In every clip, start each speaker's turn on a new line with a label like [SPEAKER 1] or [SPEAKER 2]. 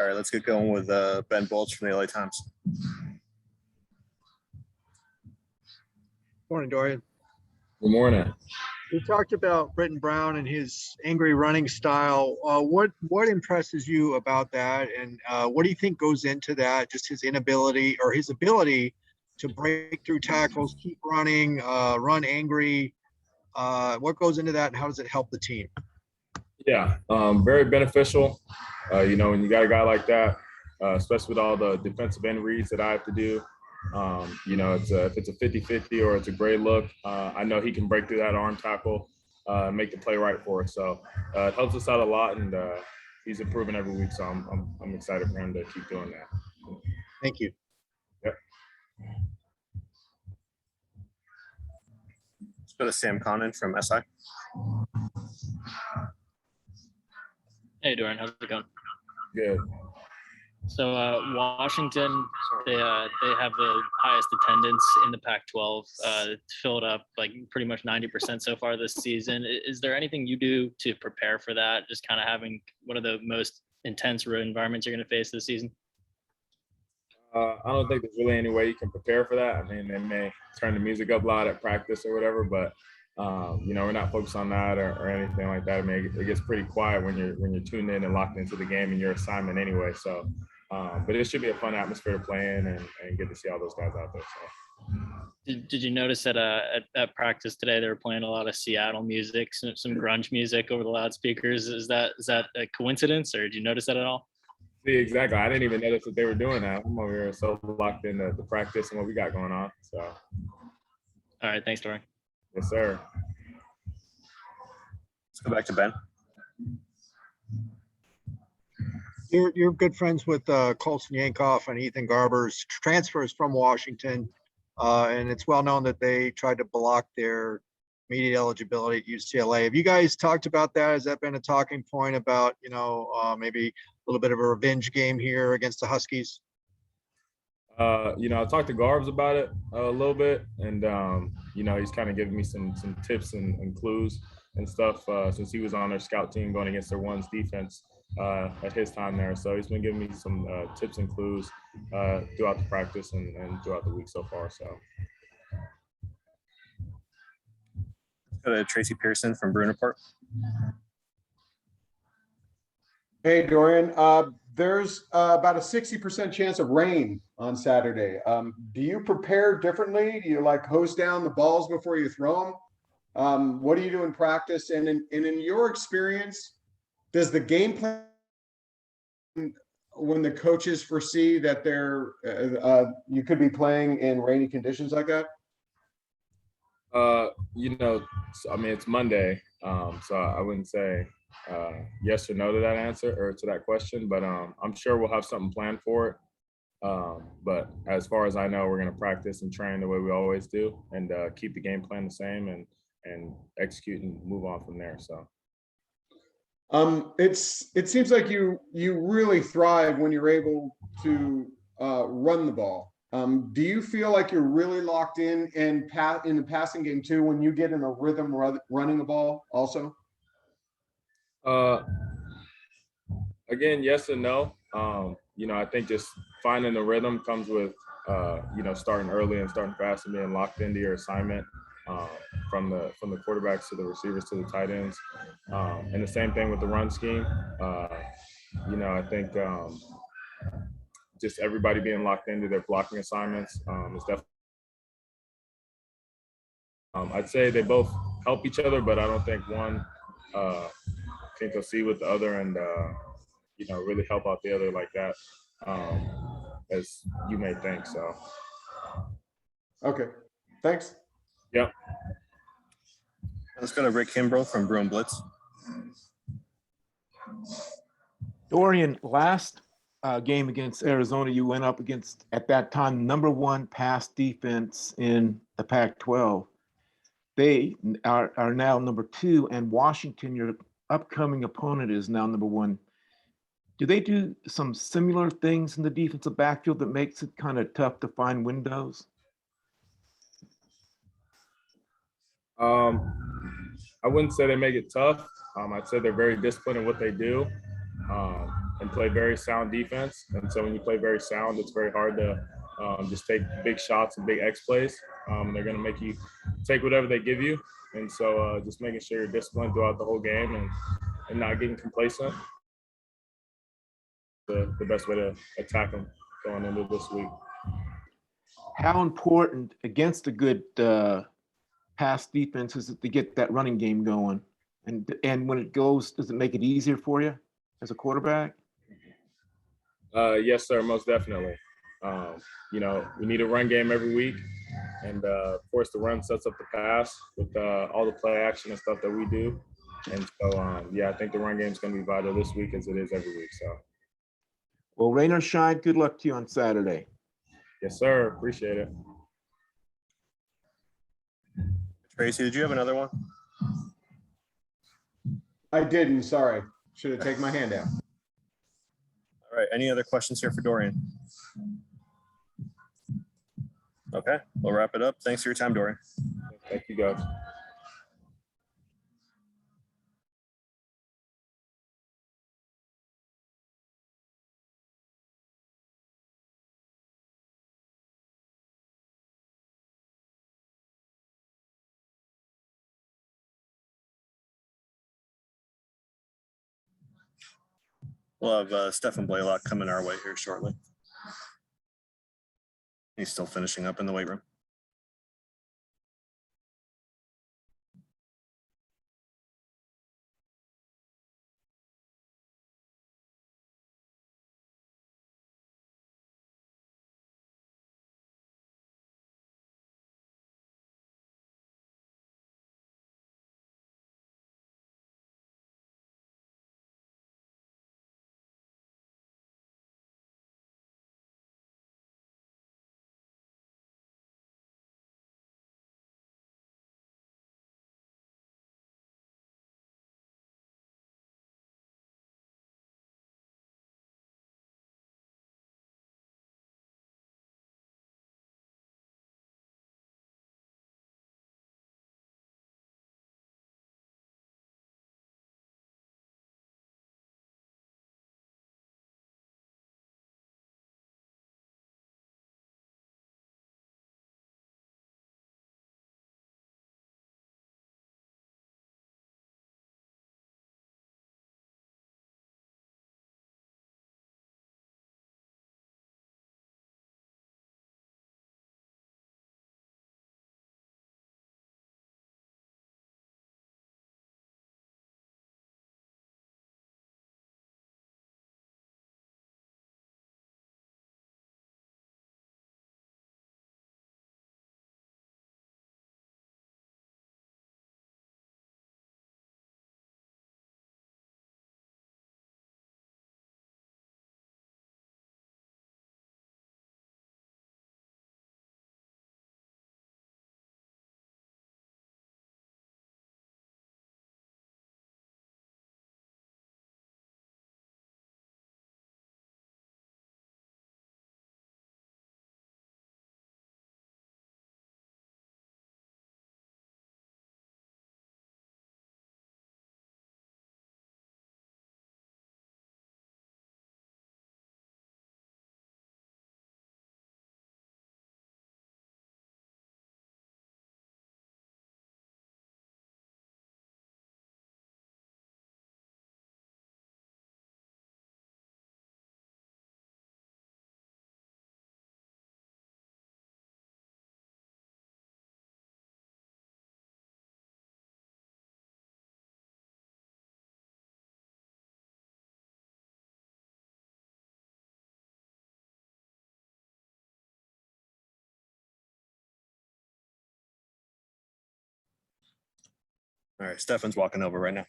[SPEAKER 1] All right, let's get going with Ben Bolch from the LA Times.
[SPEAKER 2] Morning, Dorian.
[SPEAKER 3] Good morning.
[SPEAKER 2] We talked about Britton Brown and his angry running style. What impresses you about that, and what do you think goes into that? Just his inability or his ability to break through tackles, keep running, run angry. What goes into that, and how does it help the team?
[SPEAKER 3] Yeah, very beneficial. When you got a guy like that, especially with all the defensive end reads that I have to do, if it's a 50-50 or it's a great look, I know he can break through that arm tackle, make the play right for us. So it helps us out a lot, and he's improving every week. So I'm excited for him to keep doing that.
[SPEAKER 2] Thank you.
[SPEAKER 3] Yep.
[SPEAKER 1] Let's go to Sam Connon from SI.
[SPEAKER 4] Hey, Dorian, how's it going?
[SPEAKER 3] Good.
[SPEAKER 4] So Washington, they have the highest attendance in the Pac-12. It's filled up like pretty much 90% so far this season. Is there anything you do to prepare for that? Just kind of having one of the most intense road environments you're going to face this season?
[SPEAKER 3] I don't think there's really any way you can prepare for that. I mean, they may turn the music up loud at practice or whatever, but we're not focused on that or anything like that. I mean, it gets pretty quiet when you're tuned in and locked into the game and your assignment anyway. So, but it should be a fun atmosphere to play in and get to see all those guys out there. So.
[SPEAKER 4] Did you notice that at practice today they were playing a lot of Seattle music, some grunge music over the loudspeakers? Is that a coincidence, or did you notice that at all?
[SPEAKER 3] See, exactly. I didn't even notice that they were doing that. I'm over here so locked into the practice and what we got going on. So.
[SPEAKER 4] All right, thanks, Dorian.
[SPEAKER 3] Yes, sir.
[SPEAKER 1] Let's go back to Ben.
[SPEAKER 2] You're good friends with Colson Yankoff and Ethan Garber's transfers from Washington, and it's well known that they tried to block their immediate eligibility at UCLA. Have you guys talked about that? Has that been a talking point about, maybe a little bit of a revenge game here against the Huskies?
[SPEAKER 3] I talked to Garbs about it a little bit, and he's kind of giving me some tips and clues and stuff since he was on their scout team going against their ones defense at his time there. So he's been giving me some tips and clues throughout the practice and throughout the week so far. So.
[SPEAKER 1] Let's go to Tracy Pearson from Bruin Report.
[SPEAKER 5] Hey, Dorian. There's about a 60% chance of rain on Saturday. Do you prepare differently? Do you hose down the balls before you throw them? What do you do in practice? And in your experience, does the game plan, when the coaches foresee that you could be playing in rainy conditions like that?
[SPEAKER 3] It's Monday, so I wouldn't say yes or no to that answer or to that question, but I'm sure we'll have something planned for it. But as far as I know, we're going to practice and train the way we always do and keep the game plan the same and execute and move on from there. So.
[SPEAKER 5] It seems like you really thrive when you're able to run the ball. Do you feel like you're really locked in the passing game too when you get in a rhythm running the ball also?
[SPEAKER 3] Again, yes and no. I think just finding the rhythm comes with starting early and starting fast and being locked into your assignment. From the quarterbacks to the receivers to the tight ends, and the same thing with the run scheme. I think just everybody being locked into their blocking assignments is definitely. I'd say they both help each other, but I don't think one can concede with the other and really help out the other like that, as you may think. So.
[SPEAKER 5] Okay, thanks.
[SPEAKER 3] Yep.
[SPEAKER 1] Let's go to Rick Kimbrell from Bruin Blitz.
[SPEAKER 6] Dorian, last game against Arizona, you went up against, at that time, #1 pass defense in the Pac-12. They are now #2, and Washington, your upcoming opponent, is now #1. Do they do some similar things in the defensive backfield that makes it kind of tough to find windows?
[SPEAKER 3] I wouldn't say they make it tough. I'd say they're very disciplined in what they do. and play very sound defense. And so when you play very sound, it's very hard to just take big shots and big X plays. They're going to make you take whatever they give you. And so just making sure you're disciplined throughout the whole game and not getting complacent. The best way to attack them going into this week.
[SPEAKER 6] How important against a good pass defense is it to get that running game going? And when it goes, does it make it easier for you as a quarterback?
[SPEAKER 3] Yes, sir, most definitely. We need a run game every week. And, of course, the run sets up the pass with all the play action and stuff that we do. And so, I think the run game is going to be vital this week as it is every week. So,
[SPEAKER 6] Well, rain or shine, good luck to you on Saturday.
[SPEAKER 3] yes, sir. Appreciate it.
[SPEAKER 1] Tracy, did you have another one?
[SPEAKER 5] I didn't, sorry. Should have taken my hand out.
[SPEAKER 1] All right. Any other questions here for Dorian? Okay, we'll wrap it up. Thanks for your time, Dorian.
[SPEAKER 3] Thank you, guys.
[SPEAKER 1] We'll have Stephan Blaylock coming our way here shortly. He's still finishing up in the weight room. All right, Stephan's walking over right now.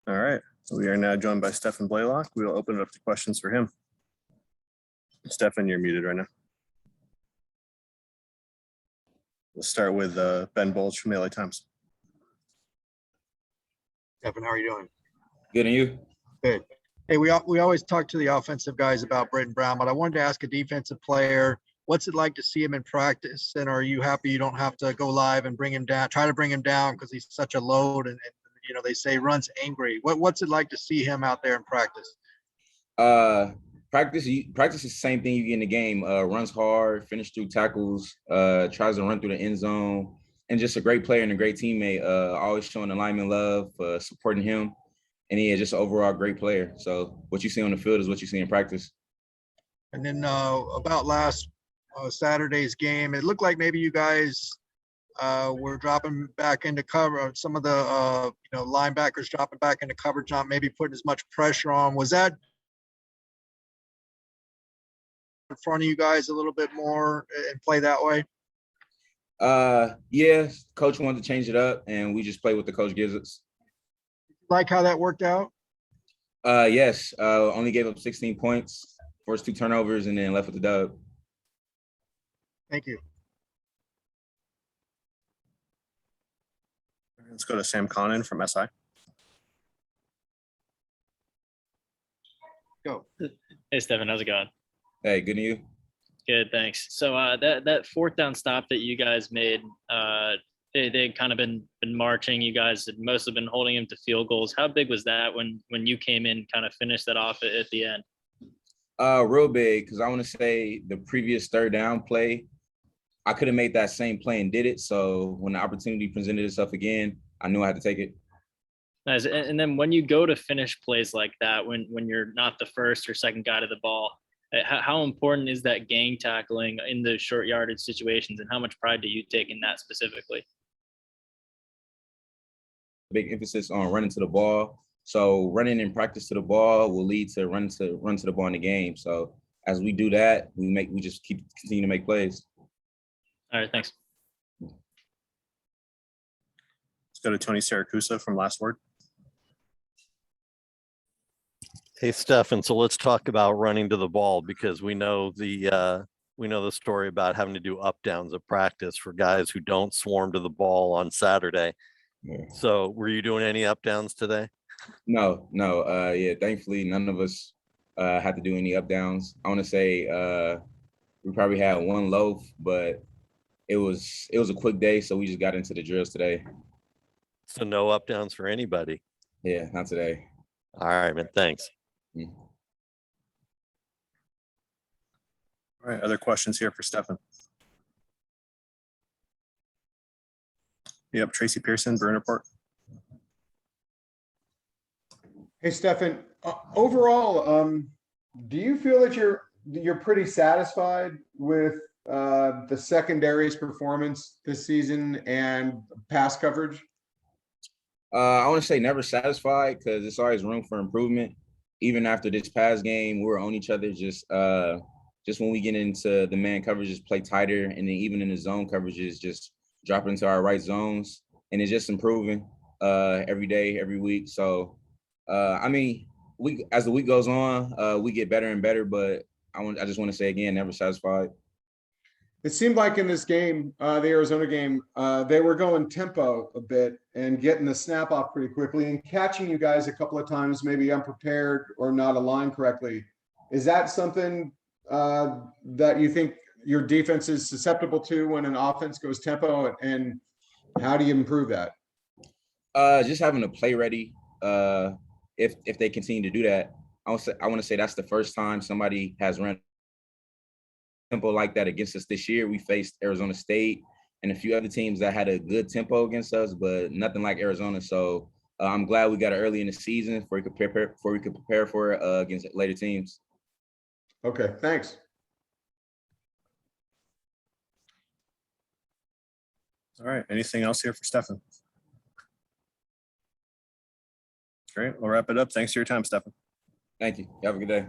[SPEAKER 1] All right. We are now joined by Stephan Blaylock. We will open it up to questions for him. Stephan, you're muted right now. We'll start with Ben Bulge from the LA Times.
[SPEAKER 2] Stephan, how are you doing?
[SPEAKER 7] Good, and you?
[SPEAKER 2] Good. Hey, we always talk to the offensive guys about Britton Brown, but I wanted to ask a defensive player, what's it like to see him in practice? And are you happy you don't have to go live and bring him down, try to bring him down because he's such a load and you know, they say runs angry. What's it like to see him out there in practice?
[SPEAKER 7] Practice is the same thing you get in the game. Runs hard, finish through tackles, tries to run through the end zone, and just a great player and a great teammate. Always showing the lineman love, supporting him, and he is just an overall great player. So what you see on the field is what you see in practice.
[SPEAKER 2] And then about last Saturday's game, it looked like maybe you guys were dropping back into cover. Some of the linebackers dropping back into coverage, not maybe putting as much pressure on. Was that in front of you guys a little bit more and play that way?
[SPEAKER 7] Yeah, coach wanted to change it up, and we just play what the coach gives us.
[SPEAKER 2] Like how that worked out?
[SPEAKER 7] Yes, only gave up 16 points, forced 2 turnovers, and then left with the dub.
[SPEAKER 2] Thank you.
[SPEAKER 1] Let's go to Sam Connon from SI.
[SPEAKER 2] Go.
[SPEAKER 4] Hey, Stephan, how's it going?
[SPEAKER 7] Hey, good, and you?
[SPEAKER 4] Good, thanks. So that fourth down stop that you guys made, they'd kind of been marching. You guys had mostly been holding him to field goals. How big was that when you came in, kind of finished that off at the end?
[SPEAKER 7] Real big, because I want to say the previous third down play, I could have made that same play and did it. So when the opportunity presented itself again, I knew I had to take it.
[SPEAKER 4] Nice. And then when you go to finish plays like that, when you're not the first or second guy to the ball, how important is that gang tackling in the short yardage situations, and how much pride do you take in that specifically?
[SPEAKER 7] Big emphasis on running to the ball. So running in practice to the ball will lead to run to the ball in the game. So as we do that, we just continue to make plays.
[SPEAKER 4] All right, thanks.
[SPEAKER 1] Let's go to Tony Siracusa from Last Word.
[SPEAKER 8] Hey, Stephan, so let's talk about running to the ball, because we know the story about having to do up downs at practice for guys who don't swarm to the ball on Saturday.
[SPEAKER 7] Yeah.
[SPEAKER 8] So were you doing any up downs today?
[SPEAKER 7] No. Yeah, thankfully none of us had to do any up downs. I want to say we probably had one loaf, but it was a quick day, so we just got into the drills today.
[SPEAKER 8] So no up downs for anybody.
[SPEAKER 7] Yeah, not today.
[SPEAKER 8] All right, man. Thanks.
[SPEAKER 7] Mm.
[SPEAKER 1] All right, other questions here for Stephan? Yep, Tracy Pearson, Bruin Report.
[SPEAKER 5] Hey, Stephan, overall, do you feel that you're pretty satisfied with the secondary's performance this season and pass coverage?
[SPEAKER 7] I want to say never satisfied, because there's always room for improvement. Even after this past game, we were on each other. Just when we get into the man coverages, play tighter, and then even in the zone coverages, just drop into our right zones, and it's just improving every day, every week. So, I mean, as the week goes on, we get better and better. But I just want to say again, never satisfied.
[SPEAKER 5] It seemed like in this game, the Arizona game, they were going tempo a bit and getting the snap off pretty quickly and catching you guys a couple of times, maybe unprepared or not aligned correctly. Is that something that you think your defense is susceptible to when an offense goes tempo, and how do you improve that?
[SPEAKER 7] Just having to play ready. If they continue to do that, I want to say that's the first time somebody has run tempo like that against us this year. We faced Arizona State and a few other teams that had a good tempo against us, but nothing like Arizona. So I'm glad we got it early in the season before we could prepare for it against later teams.
[SPEAKER 5] Okay, thanks.
[SPEAKER 1] All right, anything else here for Stephan? Great, we'll wrap it up. Thanks for your time, Stephan.
[SPEAKER 7] Thank you. Have a good day.